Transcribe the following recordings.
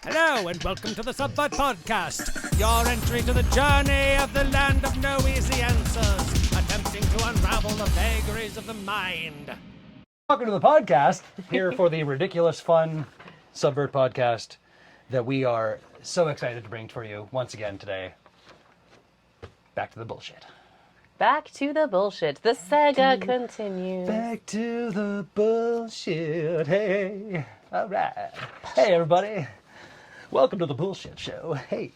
Hello and welcome to the Subvert Podcast, your entry to the journey of the land of no easy answers, attempting to unravel the vagaries of the mind. Welcome to the podcast, here for the ridiculous fun Subvert Podcast that we are so excited to bring for you once again today. Back to the bullshit. Back to the bullshit. The saga continues. Back to the bullshit. Hey. All right. Hey, everybody. Welcome to the bullshit show. Hey.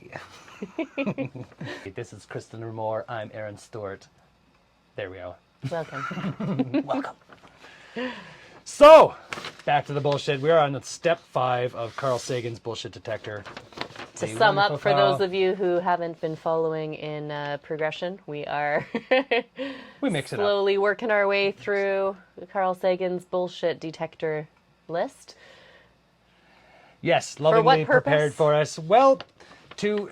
This is Kristen Remore. I'm Aaron Stewart. There we go. Welcome. Welcome. So, back to the bullshit. We are on step 5 of Carl Sagan's bullshit detector. To sum up, for those of you who haven't been following in progression, we are we mix it slowly working our way through Carl Sagan's bullshit detector list. Yes, lovingly prepared for us. Well, to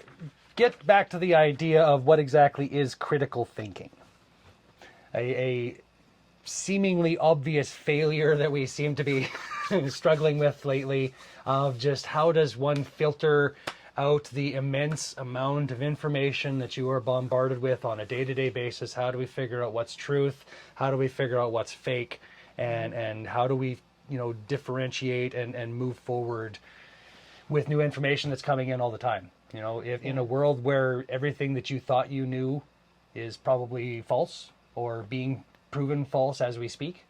get back to the idea of what exactly is critical thinking. A seemingly obvious failure that we seem to be struggling with lately, of just how does one filter out the immense amount of information that you are bombarded with on a day-to-day basis. How do we figure out what's truth? How do we figure out what's fake? And how do we, differentiate and move forward with new information that's coming in all the time? If in a world where everything that you thought you knew is probably false or being proven false as we speak.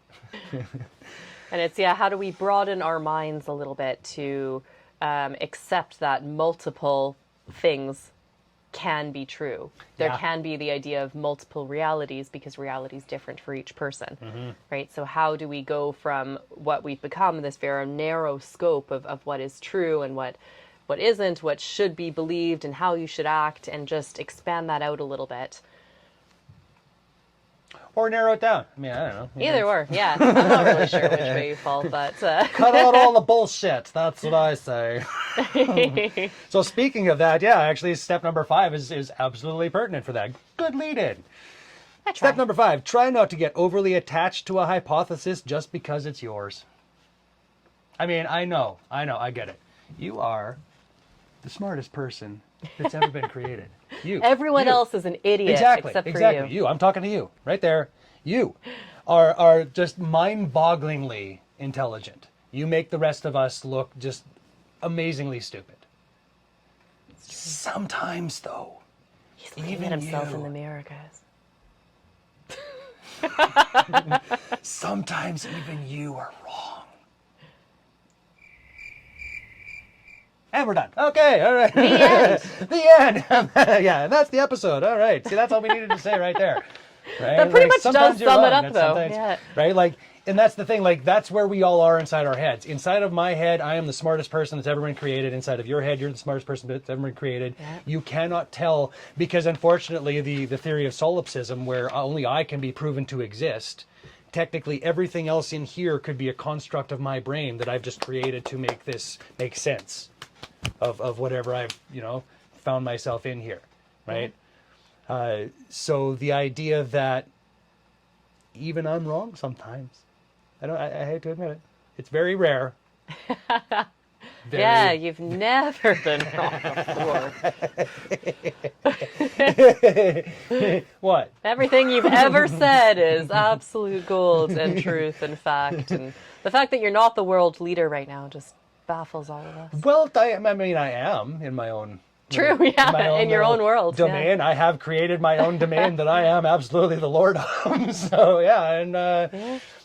And it's, how do we broaden our minds a little bit to accept that multiple things can be true. There can be the idea of multiple realities because reality is different for each person, right? So how do we go from what we've become, this very narrow scope of what is true and what isn't, what should be believed and how you should act, and just expand that out a little bit. Or narrow it down. I don't know. Either or, yeah. I'm not really sure which way you fall, but... Cut out all the bullshit. That's what I say. So speaking of that, actually step number 5 is absolutely pertinent for that. Good lead-in. Step number 5, try not to get overly attached to a hypothesis just because it's yours. I know, I get it. You are the smartest person that's ever been created. Everyone else is an idiot except for you. I'm talking to you right there. You are just mind-bogglingly intelligent. You make the rest of us look just amazingly stupid. Sometimes, though, he's looking at himself in the mirror, guys. Sometimes even you are wrong. And we're done. Okay, all right. The end. The end. Yeah, and that's the episode. All right. See, that's all we needed to say right there. Right? That pretty much does sum it up, though. Yeah. Right? And that's the thing. That's where we all are inside our heads. Inside of my head, I am the smartest person that's ever been created. Inside of your head, you're the smartest person that's ever been created. Yeah. You cannot tell, because unfortunately, the theory of solipsism, where only I can be proven to exist, technically everything else in here could be a construct of my brain that I've just created to make this make sense of whatever I've, found myself in here, right? So the idea that even I'm wrong sometimes. I hate to admit it. It's very rare. Yeah, you've never been wrong before. What? Everything you've ever said is absolute gold and truth and fact. And the fact that you're not the world leader right now just baffles all of us. Well, I am in my own... True, in your own world. Domain. Yeah. I have created my own domain that I am absolutely the lord of. So, and,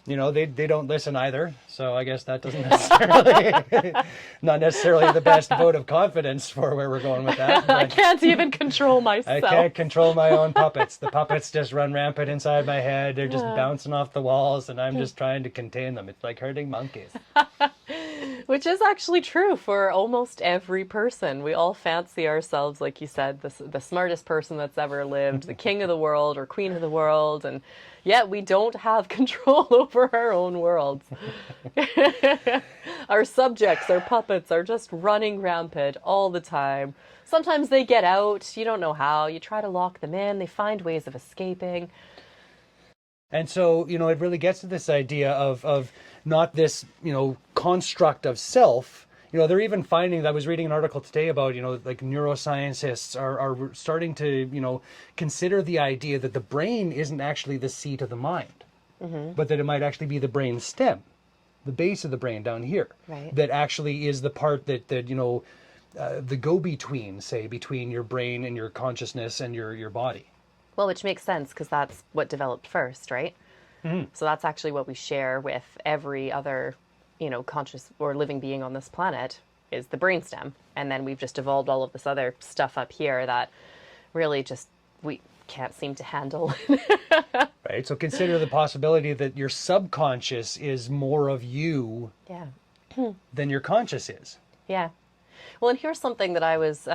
they don't listen either. So I guess that doesn't necessarily, not necessarily the best vote of confidence for where we're going with that. I can't even control myself. I can't control my own puppets. The puppets just run rampant inside my head. They're just bouncing off the walls, and I'm just trying to contain them. It's like herding monkeys. Which is actually true for almost every person. We all fancy ourselves, like you said, the smartest person that's ever lived, the king of the world or queen of the world, and yet we don't have control over our own worlds. Our subjects, our puppets, are just running rampant all the time. Sometimes they get out, you don't know how, you try to lock them in, they find ways of escaping. And so, it really gets to this idea of not this, construct of self You know, they're even finding, I was reading an article today about, you know, like neuroscientists are starting to, you know, consider the idea that the brain isn't actually the seat of the mind, but that it might actually be the brain stem, the base of the brain down here, Right. that actually is the part that you know, the go-between, say, between your brain and your consciousness and your body. Well, which makes sense because that's what developed first, right? So that's actually what we share with every other, you know, conscious or living being on this planet is the brainstem. And then we've just evolved all of this other stuff up here that really just we can't seem to handle. Right. So consider the possibility that your subconscious is more of you Yeah. than your conscious is. Yeah. Well, and here's something that I was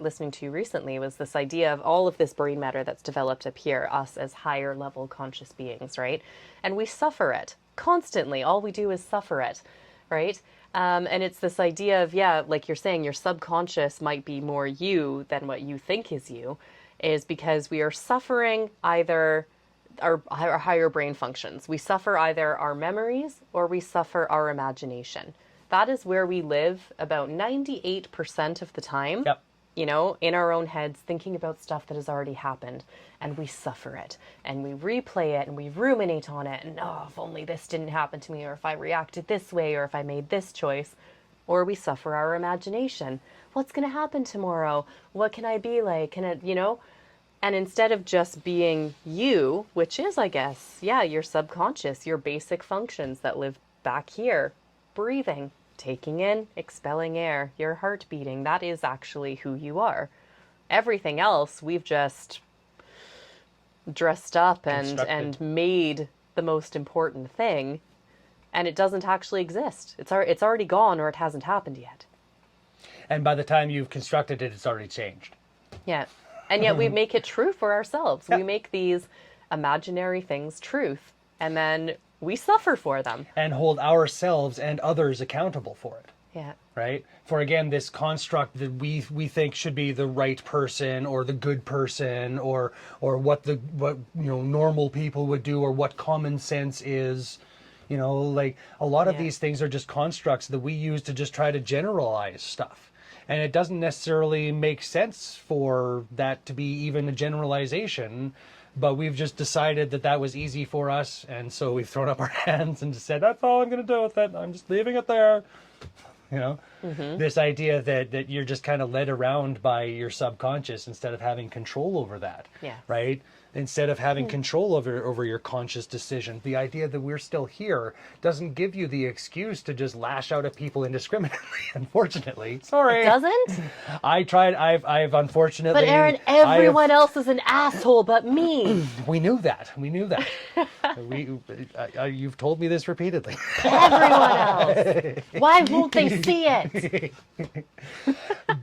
listening to recently was this idea of all of this brain matter that's developed up here, us as higher level conscious beings, right? And we suffer it constantly. All we do is suffer it, right? And it's this idea of, yeah, like you're saying, your subconscious might be more you than what you think is you, is because we are suffering either our higher brain functions. We suffer either our memories or we suffer our imagination. That is where we live about 98% of the time, Yep. you know, in our own heads, thinking about stuff that has already happened. And we suffer it. And we replay it and we ruminate on it. And, oh, if only this didn't happen to me, or if I reacted this way, or if I made this choice. Or we suffer our imagination. What's going to happen tomorrow? What can I be like? Can it, you know? And instead of just being you, which is, I guess, yeah, your subconscious, your basic functions that live back here, breathing, taking in, expelling air, your heart beating, that is actually who you are. Everything else, we've just dressed up and made the most important thing, and it doesn't actually exist. It's already gone, or it hasn't happened yet. And by the time you've constructed it, it's already changed. Yeah. And yet we make it true for ourselves. Yeah. We make these imaginary things truth, and then we suffer for them. And hold ourselves and others accountable for it. Yeah. Right? For again, this construct that we think should be the right person or the good person or what you know normal people would do or what common sense is. You know, like a lot of these things are just constructs that we use to just try to generalize stuff. And it doesn't necessarily make sense for that to be even a generalization, but we've just decided that that was easy for us, and so we've thrown up our hands and just said, that's all I'm going to do with it. I'm just leaving it there. You know, this idea that you're just kind of led around by your subconscious instead of having control over that. Yeah. Right? Instead of having control over your conscious decision. The idea that we're still here doesn't give you the excuse to just lash out at people indiscriminately, unfortunately. Sorry. It doesn't? I tried. I've unfortunately. But Aaron, everyone else is an asshole but me. We knew that. You've told me this repeatedly. Everyone else. Why won't they see it?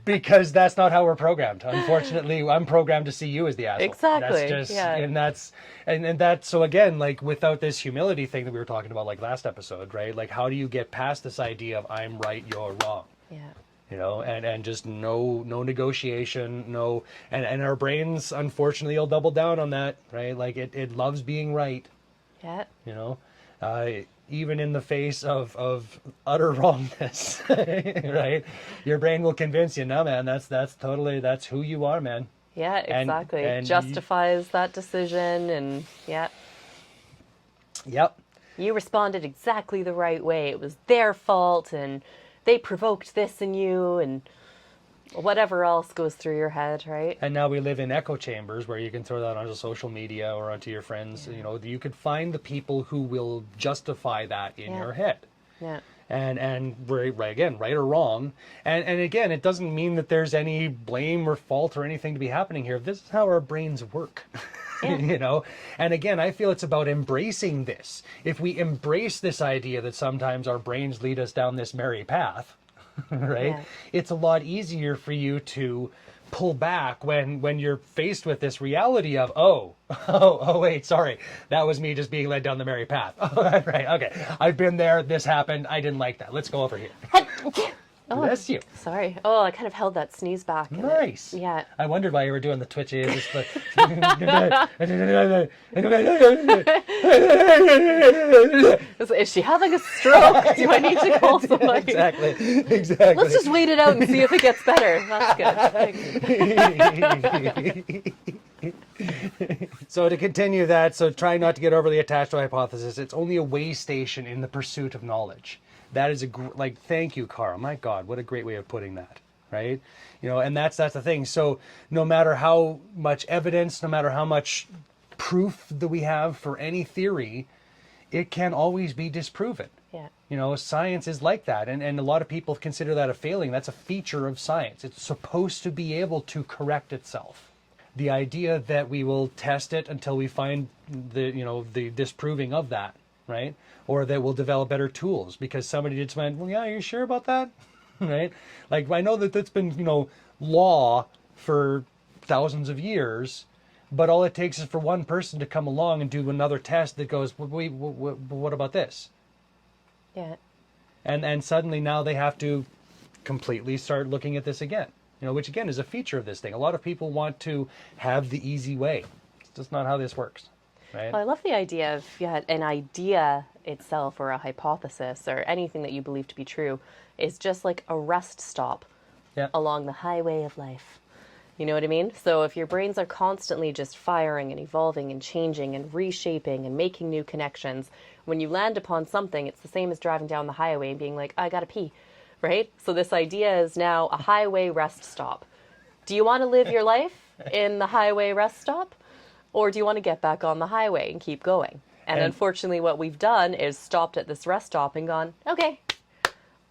Because that's not how we're programmed. Unfortunately, I'm programmed to see you as the asshole. Exactly. That's just, Yeah. and that's so again, like without this humility thing that we were talking about, like last episode, right? Like, how do you get past this idea of I'm right, you're wrong? Yeah. You know, and just no negotiation, and our brains, unfortunately, will double down on that, right? Like it loves being right. Yeah. You know, even in the face of utter wrongness, right? Your brain will convince you, no, man, that's who you are, man. Yeah, exactly. And justifies that decision, and yeah. Yep. You responded exactly the right way. It was their fault, and they provoked this in you, and whatever else goes through your head, right? And now we live in echo chambers where you can throw that onto social media or onto your friends. You know, you could find the people who will justify that in your head. Yeah. And right or wrong. And again, it doesn't mean that there's any blame or fault or anything to be happening here. This is how our brains work. Yeah. You know? And again, I feel it's about embracing this. If we embrace this idea that sometimes our brains lead us down this merry path, right? Yeah. It's a lot easier for you to pull back when you're faced with this reality of, oh, wait, sorry. That was me just being led down the merry path. Oh, right, okay. I've been there. This happened. I didn't like that. Let's go over here. Oh, bless you. Sorry. Oh, I kind of held that sneeze back. Nice. Yeah. I wondered why you were doing the twitchy. Is she having a stroke? Do I need to call somebody? Exactly. Let's just wait it out and see if it gets better. That's good. So to continue that, so try not to get overly attached to a hypothesis. It's only a way station in the pursuit of knowledge. That is thank you, Carl. My God, what a great way of putting that, right? And that's the thing. So no matter how much evidence, no matter how much proof that we have for any theory, it can always be disproven. Yeah. Science is like that. And a lot of people consider that a failing. That's a feature of science. It's supposed to be able to correct itself. The idea that we will test it until we find the disproving of that, right? Or that we'll develop better tools because somebody just went, well, yeah, are you sure about that? Right? Like, I know that that's been, law for thousands of years, but all it takes is for one person to come along and do another test that goes, wait, what about this? Yeah. And suddenly now they have to completely start looking at this again, which again is a feature of this thing. A lot of people want to have the easy way. It's just not how this works. Right? Well, I love the idea of an idea itself or a hypothesis or anything that you believe to be true is just like a rest stop along the highway of life. You know what I mean? So if your brains are constantly just firing and evolving and changing and reshaping and making new connections, when you land upon something, it's the same as driving down the highway and being like, I gotta pee, right? So this idea is now a highway rest stop. Do you want to live your life in the highway rest stop? Or do you want to get back on the highway and keep going? And unfortunately, what we've done is stopped at this rest stop and gone, okay,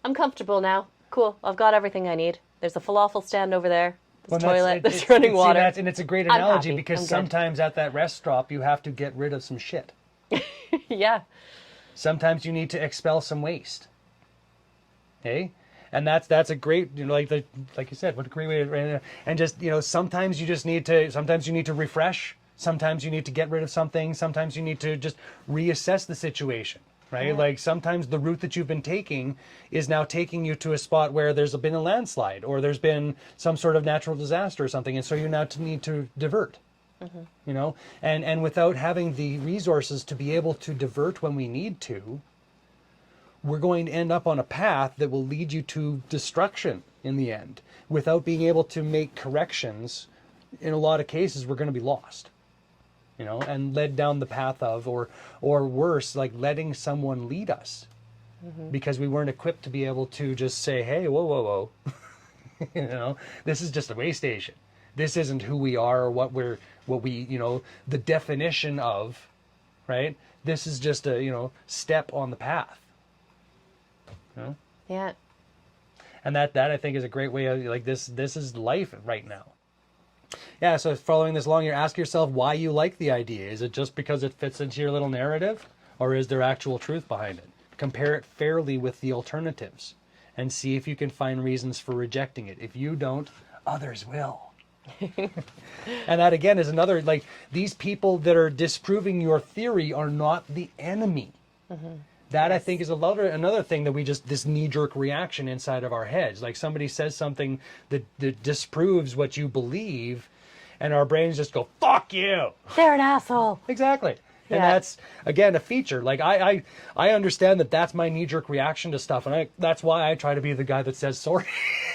I'm comfortable now. Cool, I've got everything I need. There's a falafel stand over there. There's a toilet. There's running water. And it's a great analogy because sometimes at that rest stop, you have to get rid of some shit. Yeah. Sometimes you need to expel some waste. Okay? And that's a great, like you said, what a great way to, and just, sometimes you need to refresh. Sometimes you need to get rid of something. Sometimes you need to just reassess the situation, right? Yeah. Like sometimes the route that you've been taking is now taking you to a spot where there's been a landslide or there's been some sort of natural disaster or something. And so you now need to divert, and without having the resources to be able to divert when we need to, we're going to end up on a path that will lead you to destruction in the end. Without being able to make corrections, in a lot of cases, we're going to be lost. And led down the path of, or worse, like letting someone lead us because we weren't equipped to be able to just say, hey, whoa. This is just a way station. This isn't who we are or what we, the definition of, right? This is just a, step on the path. Yeah. And that I think is a great way of, like, this is life right now. Yeah, so following this along, you ask yourself why you like the idea. Is it just because it fits into your little narrative? Or is there actual truth behind it? Compare it fairly with the alternatives and see if you can find reasons for rejecting it. If you don't, others will. And that, again, is another, like, these people that are disproving your theory are not the enemy. That, I think, is another thing that we just, this knee-jerk reaction inside of our heads. Like somebody says something that disproves what you believe, and our brains just go, fuck you! They're an asshole! Exactly. And that's, again, a feature. Like, I understand that that's my knee-jerk reaction to stuff, and that's why I try to be the guy that says sorry,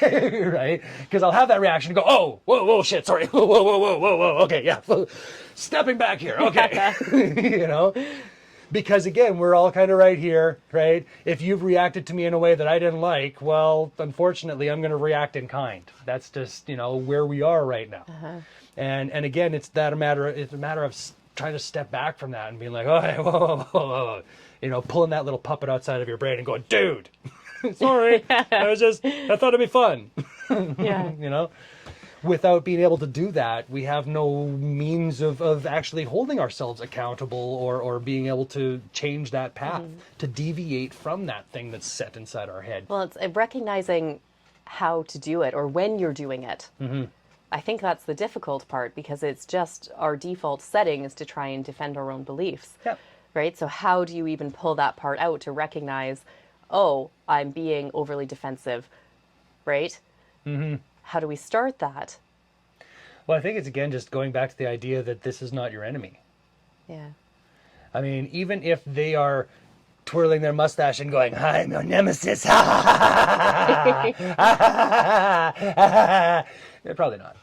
right? Because I'll have that reaction and go, oh, whoa, shit, sorry, whoa, okay, yeah, stepping back here, okay, Because, again, we're all kind of right here, right? If you've reacted to me in a way that I didn't like, well, unfortunately, I'm going to react in kind. That's just, where we are right now. And again, it's a matter of trying to step back from that and being like, oh, hey, whoa. Pulling that little puppet outside of your brain and going, dude, sorry, I thought it'd be fun. Yeah. Without being able to do that, we have no means of actually holding ourselves accountable or being able to change that path, to deviate from that thing that's set inside our head. Well, it's recognizing how to do it or when you're doing it. I think that's the difficult part because it's just our default setting is to try and defend our own beliefs. Yep. Right? So how do you even pull that part out to recognize, oh, I'm being overly defensive. right? How do we start that? Well, I think it's, again, just going back to the idea that this is not your enemy. Yeah. I mean, even if they are twirling their mustache and going, I'm your nemesis. They're probably not,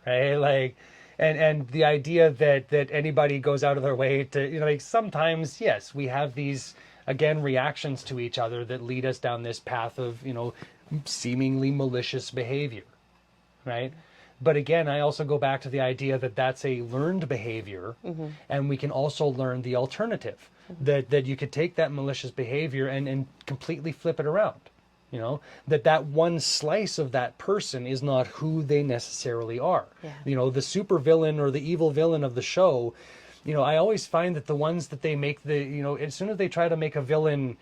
right? Like, and the idea that anybody goes out of their way to, you know, like, sometimes, yes, we have these, again, reactions to each other that lead us down this path of, you know, seemingly malicious behavior, right? But again, I also go back to the idea that that's a learned behavior, and we can also learn the alternative, that you could take that malicious behavior and completely flip it around. You know, that one slice of that person is not who they necessarily are. Yeah. You know, the super villain or the evil villain of the show, you know, I always find that the ones that they make, you know, as soon as they try to make a villain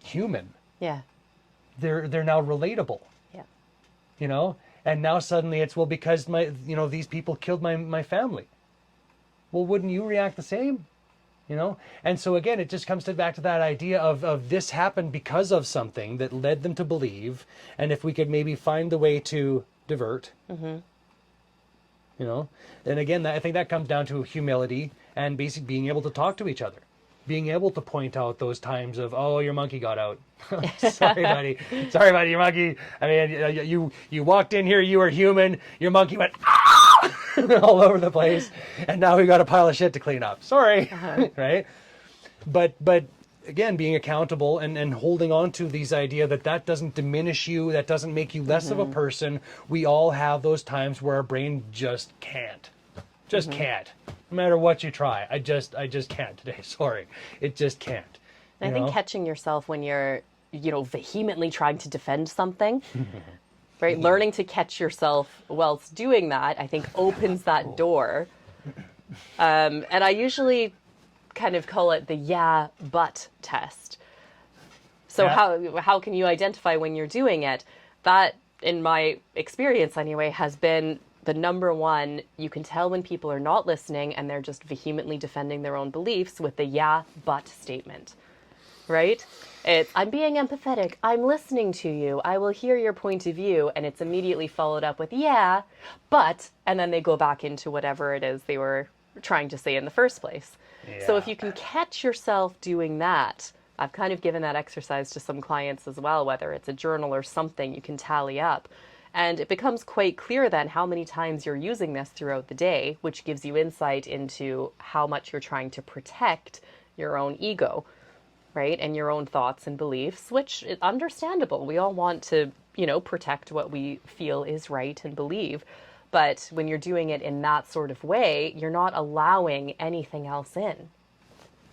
human, Yeah. they're now relatable. Yeah. You know? And now suddenly it's, well, because these people killed my family. Well, wouldn't you react the same? You know? And so again, it just comes back to that idea of this happened because of something that led them to believe. And if we could maybe find the way to divert, you know? And again, I think that comes down to humility and basically being able to talk to each other. Being able to point out those times of, oh, your monkey got out. Sorry, buddy. Sorry, buddy, your monkey. I mean, you walked in here, you were human. Your monkey went all over the place, and now we got a pile of shit to clean up. Sorry, right? But again, being accountable and holding on to these idea that doesn't diminish you, that doesn't make you less of a person. We all have those times where our brain just can't. Just can't. No matter what you try. I just can't today. Sorry. It just can't. I think catching yourself when you're, you know, vehemently trying to defend something, right? Learning to catch yourself whilst doing that, I think opens that door. And I usually kind of call it the yeah, but test. So Yeah. how can you identify when you're doing it? That, in my experience anyway, has been the number one. You can tell when people are not listening and they're just vehemently defending their own beliefs with the yeah, but statement, right? It's, I'm being empathetic. I'm listening to you. I will hear your point of view. And it's immediately followed up with, yeah, but, and then they go back into whatever it is they were trying to say in the first place. Yeah. So if you can catch yourself doing that, I've kind of given that exercise to some clients as well, whether it's a journal or something you can tally up. And it becomes quite clear then how many times you're using this throughout the day, which gives you insight into how much you're trying to protect your own ego, right? And your own thoughts and beliefs, which is understandable. We all want to, you know, protect what we feel is right and believe. But when you're doing it in that sort of way, you're not allowing anything else in.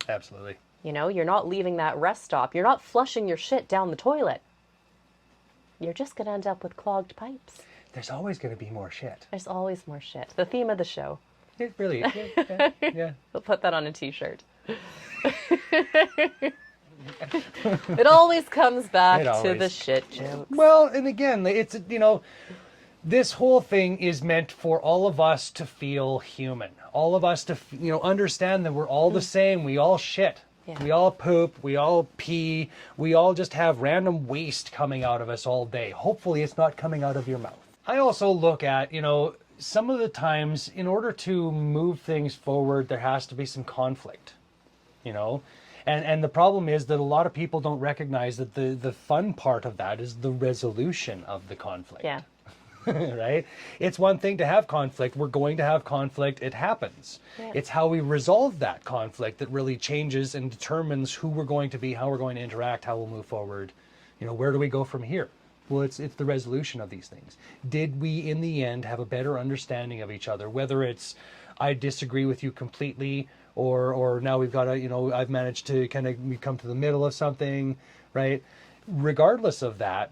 Absolutely. You know, you're not leaving that rest stop. You're not flushing your shit down the toilet. You're just going to end up with clogged pipes. There's always going to be more shit. There's always more shit. The theme of the show. It really is. Yeah. We'll put that on a t-shirt. It always comes back to the shit jokes. Well, and again, it's, you know, this whole thing is meant for all of us to feel human. All of us to, you know, understand that we're all the same. We all shit. Yeah. We all poop. We all pee. We all just have random waste coming out of us all day. Hopefully it's not coming out of your mouth. I also look at, you know, some of the times in order to move things forward, there has to be some conflict, you know? And the problem is that a lot of people don't recognize that the fun part of that is the resolution of the conflict. Yeah. Right? It's one thing to have conflict. We're going to have conflict. It happens. Yeah. It's how we resolve that conflict that really changes and determines who we're going to be, how we're going to interact, how we'll move forward. You know, where do we go from here? Well, it's the resolution of these things. Did we, in the end, have a better understanding of each other? Whether it's, I disagree with you completely, or now we've got to, you know, I've managed to kind of come to the middle of something, right? Regardless of that,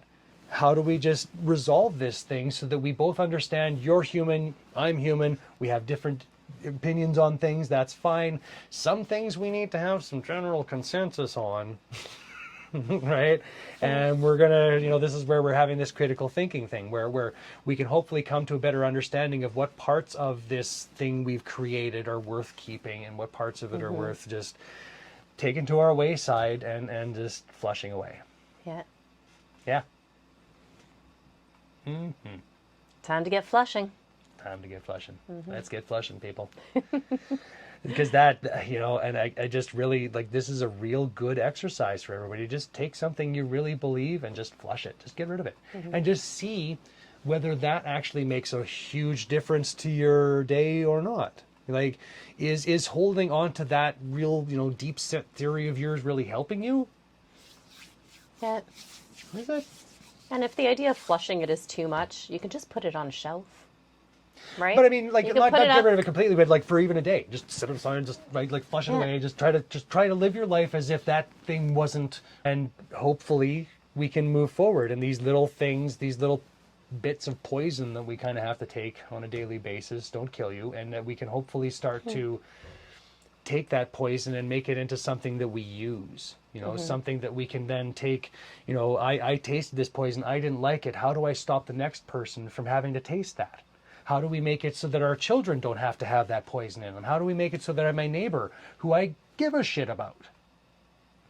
how do we just resolve this thing so that we both understand you're human, I'm human, we have different opinions on things, that's fine. Some things we need to have some general consensus on, right? And we're going to, you know, this is where we're having this critical thinking thing where we can hopefully come to a better understanding of what parts of this thing we've created are worth keeping and what parts of it are worth just taking to our wayside and just flushing away. Yeah. Yeah. Mm-hmm. Time to get flushing. Time to get flushing. Mm-hmm. Let's get flushing, people. Because that, you know, and I just really, like, this is a real good exercise for everybody. Just take something you really believe and just flush it. Just get rid of it. Mm-hmm. And just see whether that actually makes a huge difference to your day or not. Like, is holding on to that real, you know, deep set theory of yours really helping you? Yeah. Is it? And if the idea of flushing it is too much, you can just put it on a shelf. Right? But I mean, like, You not can put it get up- rid of it completely, but like for even a day, just sit aside and just like flush it Yeah. away. Just try to live your life as if that thing wasn't, and hopefully we can move forward. And these little things, these little bits of poison that we kind of have to take on a daily basis don't kill you, and that we can hopefully start to take that poison and make it into something that we use. You know, something that we can then take. You know, I tasted this poison, I didn't like it. How do I stop the next person from having to taste that? How do we make it so that our children don't have to have that poison in them? How do we make it so that my neighbor, who I give a shit about,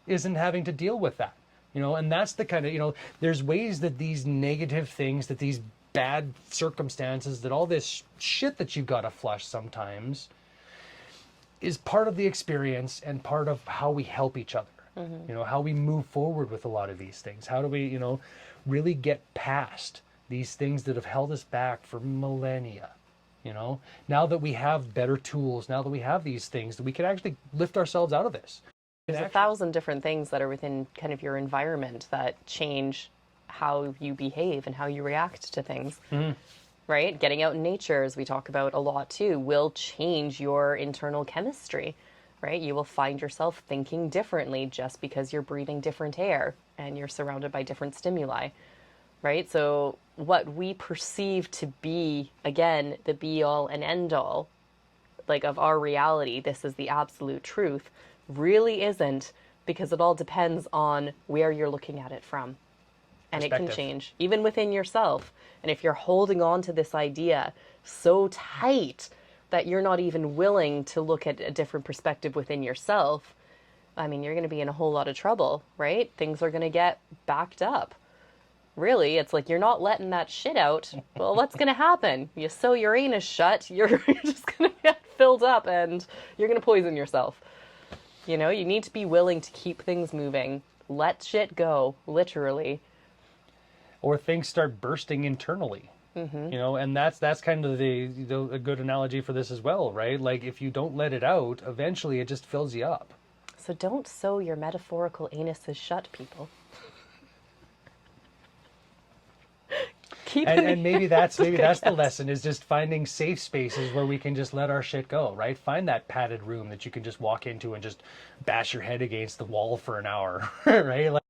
isn't having to deal with that? You know, and that's the kind of, you know, there's ways that these negative things, that these bad circumstances, that all this shit that you gotta flush sometimes is part of the experience and part of how we help each other. You know, how we move forward with a lot of these things. How do we, you know, really get past these things that have held us back for millennia? You know, now that we have better tools, now that we have these things, that we can actually lift ourselves out of this. There's 1,000 different things that are within kind of your environment that change how you behave and how you react to things. Right? Getting out in nature, as we talk about a lot too, will change your internal chemistry. Right? You will find yourself thinking differently just because you're breathing different air and you're surrounded by different stimuli. Right? So what we perceive to be, again, the be all and end all, like of our reality, this is the absolute truth, really isn't, because it all depends on where you're looking at it from. And it can change, even within yourself. And if you're holding on to this idea so tight that you're not even willing to look at a different perspective within yourself, I mean, you're going to be in a whole lot of trouble, right? Things are going to get backed up. Really, it's like you're not letting that shit out. Well, what's going to happen? You sew your anus shut, you're just going to get filled up and you're going to poison yourself. You know, you need to be willing to keep things moving. Let shit go, literally. Or things start bursting internally. You know, and that's kind of a good analogy for this as well, right? Like, if you don't let it out, eventually it just fills you up. So don't sew your metaphorical anuses shut, people. And maybe that's the lesson, is just finding safe spaces where we can just let our shit go, right? Find that padded room that you can just walk into and just bash your head against the wall for an hour, right? Like,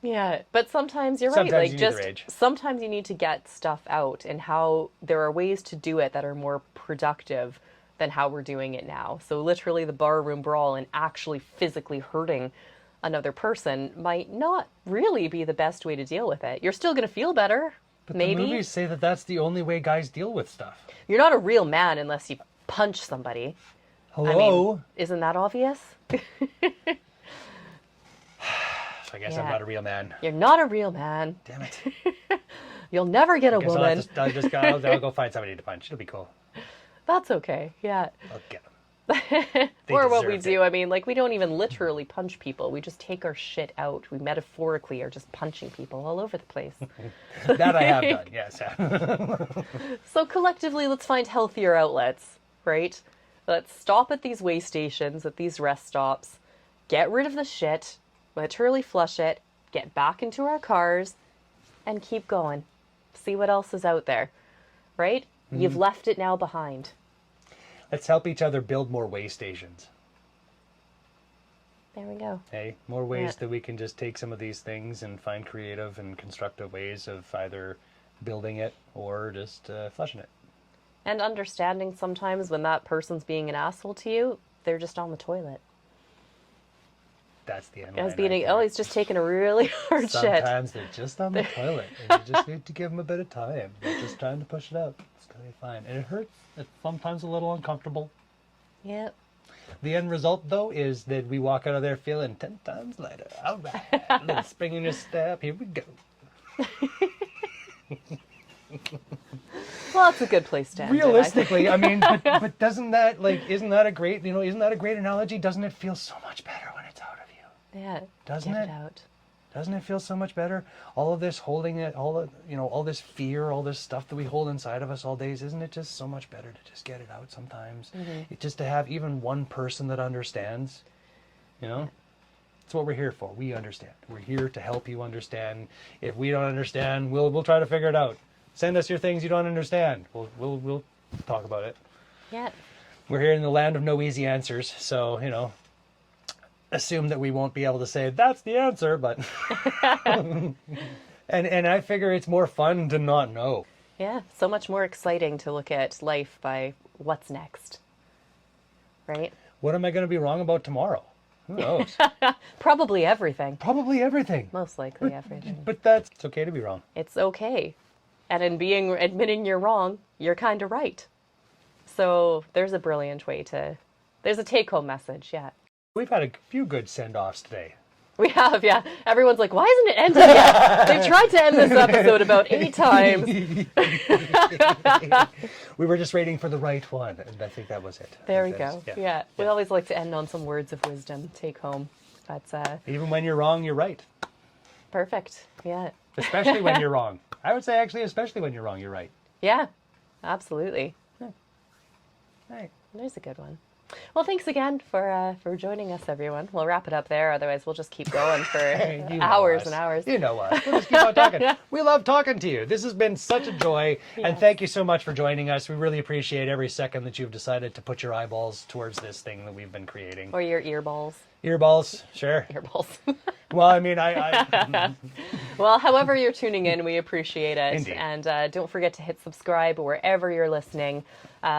yeah, but sometimes you're sometimes right. Like, you need just the rage. sometimes you need to get stuff out, and how there are ways to do it that are more productive than how we're doing it now. So literally, the barroom brawl and actually physically hurting another person might not really be the best way to deal with it. You're still going to feel better. But maybe the movies say that that's the only way guys deal with stuff. you're not a real man unless you punch somebody. Hello? I mean, isn't that obvious? I guess Yeah. I'm not a real man. You're not a real man. Damn it. You'll never get a Guess woman. I'll go find somebody to punch. It'll be cool. That's okay. Yeah. I'll get them. Or what we deserved do, it. I mean, like, we don't even literally punch people. We just take our shit out. We metaphorically are just punching people all over the place. That I have done, yes. So collectively, let's find healthier outlets, right? Let's stop at these way stations, at these rest stops, get rid of the shit, literally flush it, get back into our cars, and keep going. See what else is out there, right? You've left it now behind. Let's help each other build more way stations. There we go. Hey, more ways Yeah. that we can just take some of these things and find creative and constructive ways of either building it or just flushing it. And understanding sometimes when that person's being an asshole to you, they're just on the toilet. That's the end. As being, oh, he's just taking a really hard shit. Sometimes they're just on the toilet, and you just need to give them a bit of time. They're just trying to push it out. It's gonna be fine, and it hurts. It's sometimes a little uncomfortable. Yep. The end result, though, is that we walk out of there feeling 10 times lighter. All right, a little spring in your step. Here we go. Well, it's a good place to end. Realistically, I mean, but doesn't that isn't that a great analogy? Doesn't it feel so much better when it's out of you? Yeah. Doesn't get it? Out. Doesn't it feel so much better? All of this holding it, all this fear, all this stuff that we hold inside of us all days, isn't it just so much better to just get it out sometimes? Just to have even one person that understands, That's what we're here for. We understand. We're here to help you understand. If we don't understand, we'll try to figure it out. Send us your things you don't understand. We'll talk about it. Yeah. We're here in the land of no easy answers, so assume that we won't be able to say that's the answer, but and I figure it's more fun to not know. Yeah, so much more exciting to look at life by what's next. Right? What am I going to be wrong about tomorrow? Who knows? Probably everything. Probably everything. Most likely everything. But it's okay to be wrong. It's okay. And in admitting you're wrong, you're kind of right. So there's a brilliant way there's a take-home message, yeah. We've had a few good send-offs today. We have, yeah. Everyone's like, why isn't it ending yet? They've tried to end this episode about 8 times. We were just waiting for the right one, and I think that was it. There we go. Yeah. We always like to end on some words of wisdom, take home. That's even when you're wrong, you're right. Perfect. Yeah. Especially when you're wrong. I would say actually, especially when you're wrong, you're right. Yeah. Absolutely. Right. There's a good one. Well, thanks again for joining us, everyone. We'll wrap it up there. Otherwise, we'll just keep going for hours and hours. You know us. We'll just keep on talking. We love talking to you. This has been such a joy. Yes. And thank you so much for joining us. We really appreciate every second that you've decided to put your eyeballs towards this thing that we've been creating. Or your earballs. Earballs, sure. Earballs. Well, I mean, I Well, however you're tuning in, we appreciate it. Indeed. And don't forget to hit subscribe wherever you're listening.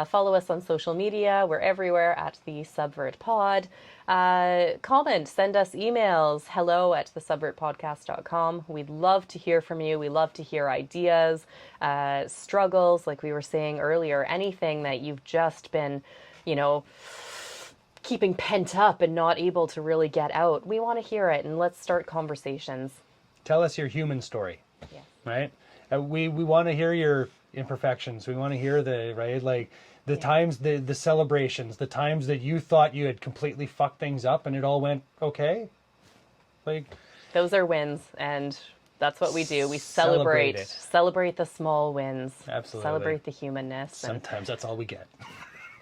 Follow us on social media. We're everywhere at the Subvert Pod. Comment, send us emails, hello@thesubvertpodcast.com. We'd love to hear from you. We love to hear ideas, struggles, like we were saying earlier, anything that you've just been, keeping pent up and not able to really get out. We want to hear it, and let's start conversations. Tell us your human story. Yeah. Right? We want to hear your imperfections. We want to hear the times, the celebrations, the times that you thought you had completely fucked things up and it all went okay. Those are wins, and that's what we do. We celebrate the small wins. Absolutely. Celebrate the humanness. Sometimes that's all we get.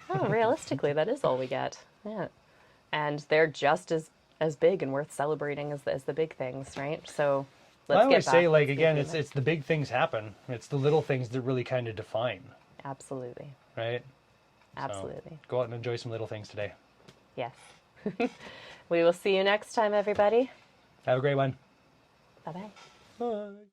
Oh, realistically, that is all we get. Yeah. And they're just as big and worth celebrating as the big things, right? So let's I always get say, back again, it's the big things happen. It's the little things that really kind of define. Absolutely. Right? Absolutely. So, go out and enjoy some little things today. Yes. We will see you next time, everybody. Have a great one. Bye-bye. Bye.